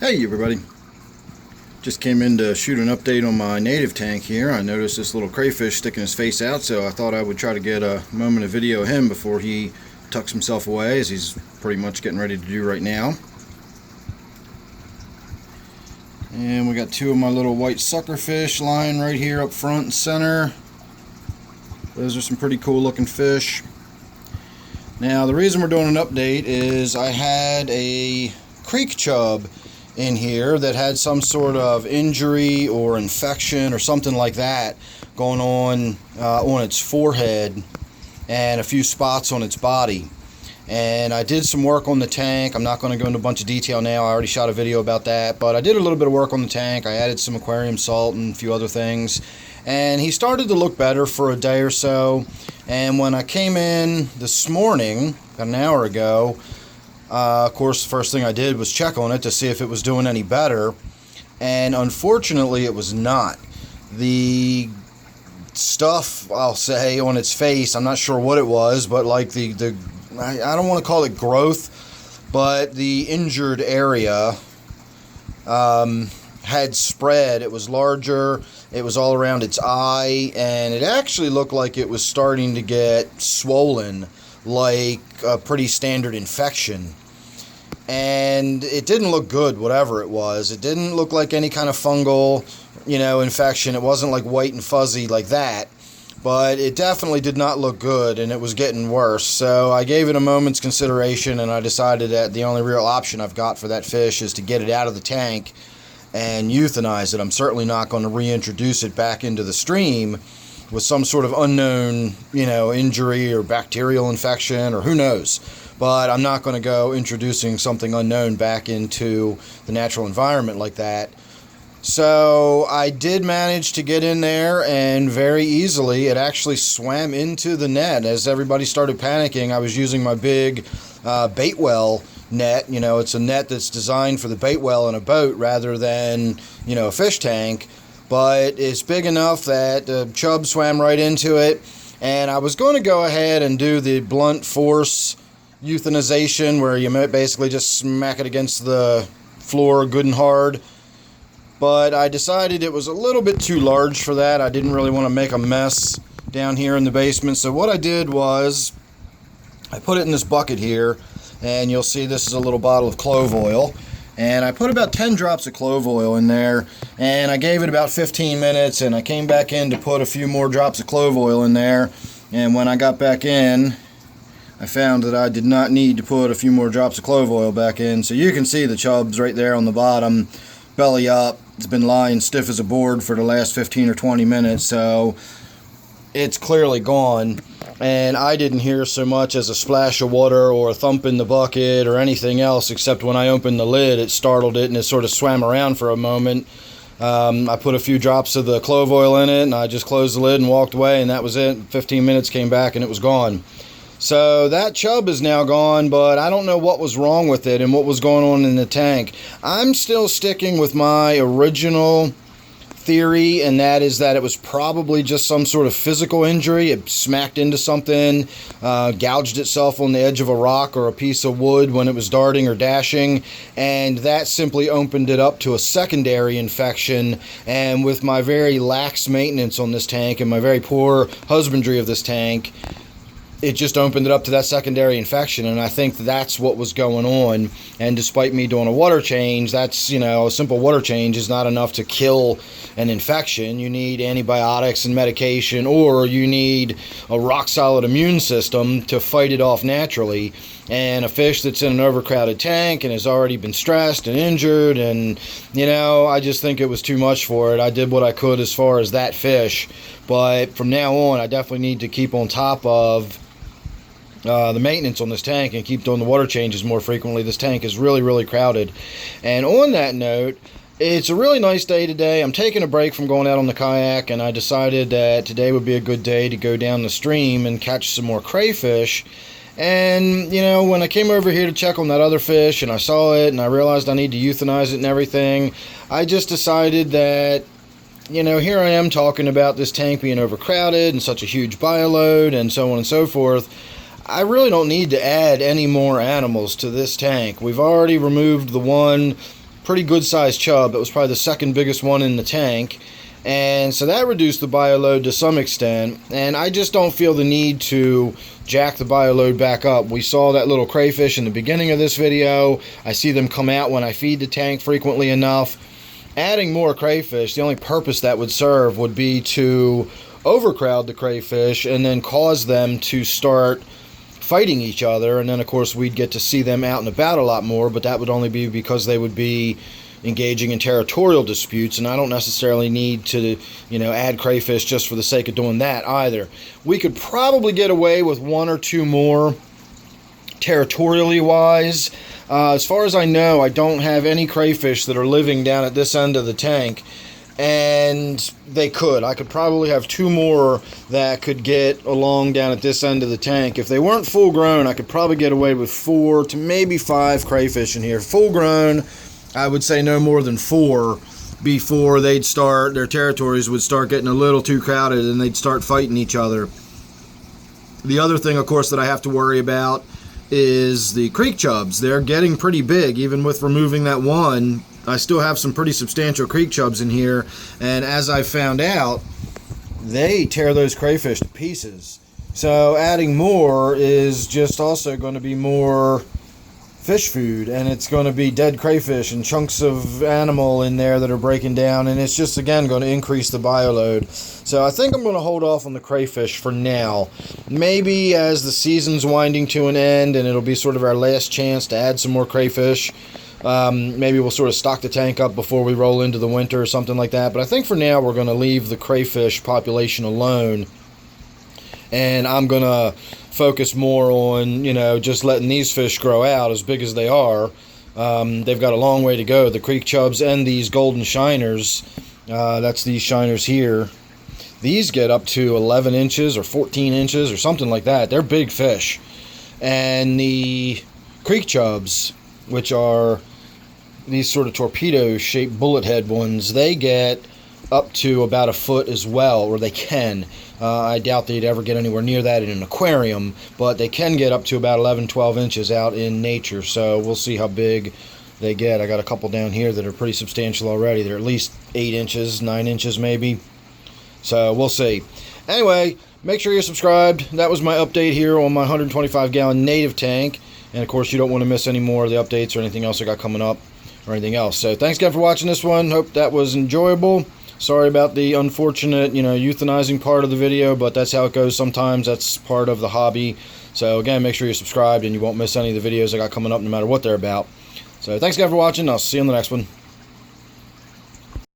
Hey everybody, just came in to shoot an update on my native tank here. I noticed this little crayfish sticking his face out, so I thought I would try to get a moment of video of him before he tucks himself away, as he's pretty much getting ready to do right now. And we got two of my little white suckerfish lying right here up front and center. Those are some pretty cool looking fish. Now the reason we're doing an update is I had a Creek Chub in here that had some sort of injury or infection or something like that going on its forehead and a few spots on its body. And I did some work on the tank. I'm not going to go into a bunch of detail now. I already shot a video about that, but I did a little bit of work on the tank. I added some aquarium salt and a few other things, and he started to look better for a day or so. And when I came in this morning, about an hour ago, of course, the first thing I did was check on it to see if it was doing any better, and unfortunately it was not. The stuff, I'll say, on its face, I'm not sure what it was, but like I don't want to call it growth, but the injured area had spread. It was larger, it was all around its eye, and it actually looked like it was starting to get swollen, like a pretty standard infection. And it didn't look good, whatever it was. It didn't look like any kind of fungal, infection. It wasn't like white and fuzzy like that, but it definitely did not look good, and it was getting worse. So I gave it a moment's consideration, and I decided that the only real option I've got for that fish is to get it out of the tank and euthanize it. I'm certainly not going to reintroduce it back into the stream with some sort of unknown, injury or bacterial infection or who knows. But I'm not going to go introducing something unknown back into the natural environment like that. So I did manage to get in there, and very easily it actually swam into the net. As everybody started panicking, I was using my big bait well net. It's a net that's designed for the bait well in a boat rather than, a fish tank. But it's big enough that the chub swam right into it. And I was going to go ahead and do the blunt force euthanization, where you might basically just smack it against the floor good and hard. But I decided it was a little bit too large for that. I didn't really want to make a mess down here in the basement. So what I did was I put it in this bucket here, and you'll see this is a little bottle of clove oil. And I put about 10 drops of clove oil in there, and I gave it about 15 minutes, and I came back in to put a few more drops of clove oil in there. And when I got back in, I found that I did not need to put a few more drops of clove oil back in. So you can see the chubs right there on the bottom, belly up. It's been lying stiff as a board for the last 15 or 20 minutes, so it's clearly gone. And I didn't hear so much as a splash of water or a thump in the bucket or anything else, except when I opened the lid, it startled it and it sort of swam around for a moment. I put a few drops of the clove oil in it, and I just closed the lid and walked away, and that was it. 15 minutes, came back, and it was gone. So that chub is now gone, but I don't know what was wrong with it and what was going on in the tank. I'm still sticking with my original theory, and that is that it was probably just some sort of physical injury. It smacked into something, gouged itself on the edge of a rock or a piece of wood when it was darting or dashing, and that simply opened it up to a secondary infection. And with my very lax maintenance on this tank and my very poor husbandry of this tank, it just opened it up to that secondary infection, and I think that's what was going on. And despite me doing a water change, that's, a simple water change is not enough to kill an infection. You need antibiotics and medication, or you need a rock-solid immune system to fight it off naturally. And a fish that's in an overcrowded tank and has already been stressed and injured, and, I just think it was too much for it. I did what I could as far as that fish, but from now on, I definitely need to keep on top of the maintenance on this tank and keep doing the water changes more frequently. This tank is really, really crowded. And on that note, it's a really nice day today. I'm taking a break from going out on the kayak, and I decided that today would be a good day to go down the stream and catch some more crayfish. And, when I came over here to check on that other fish and I saw it and I realized I need to euthanize it and everything, I just decided that, here I am talking about this tank being overcrowded and such a huge bioload and so on and so forth. I really don't need to add any more animals to this tank. We've already removed the one pretty good sized chub. It was probably the second biggest one in the tank. And so that reduced the bioload to some extent. And I just don't feel the need to jack the bioload back up. We saw that little crayfish in the beginning of this video. I see them come out when I feed the tank frequently enough. Adding more crayfish, the only purpose that would serve would be to overcrowd the crayfish and then cause them to start fighting each other. And then of course we'd get to see them out and about a lot more, but that would only be because they would be engaging in territorial disputes, and I don't necessarily need to, add crayfish just for the sake of doing that either. We could probably get away with one or two more territorially wise. As far as I know, I don't have any crayfish that are living down at this end of the tank, and they could. I could probably have two more that could get along down at this end of the tank. If they weren't full grown, I could probably get away with 4 to maybe 5 crayfish in here. Full grown, I would say no more than 4 before their territories would start getting a little too crowded and they'd start fighting each other. The other thing, of course, that I have to worry about is the creek chubs. They're getting pretty big. Even with removing that one, I still have some pretty substantial creek chubs in here, and as I found out, they tear those crayfish to pieces. So adding more is just also going to be more fish food, and it's going to be dead crayfish and chunks of animal in there that are breaking down, and it's just again going to increase the bioload. So I think I'm going to hold off on the crayfish for now. Maybe as the season's winding to an end and it'll be sort of our last chance to add some more crayfish, maybe we'll sort of stock the tank up before we roll into the winter or something like that. But I think for now we're going to leave the crayfish population alone, and I'm going to focus more on, just letting these fish grow out as big as they are. They've got a long way to go. The creek chubs and these golden shiners, that's these shiners here. These get up to 11 inches or 14 inches or something like that. They're big fish. And the creek chubs, which are these sort of torpedo-shaped bullet head ones, they get up to about 1 foot as well, or they can. I doubt they'd ever get anywhere near that in an aquarium, but they can get up to about 11, 12 inches out in nature, so we'll see how big they get. I got a couple down here that are pretty substantial already. They're at least 8 inches, 9 inches maybe, so we'll see. Anyway, make sure you're subscribed. That was my update here on my 125-gallon native tank, and of course you don't want to miss any more of the updates or anything else I got coming up or anything else. So thanks again for watching this one. Hope that was enjoyable. Sorry about the unfortunate, euthanizing part of the video, but that's how it goes sometimes. That's part of the hobby. So again, make sure you're subscribed and you won't miss any of the videos I got coming up no matter what they're about. So thanks again for watching. I'll see you on the next one.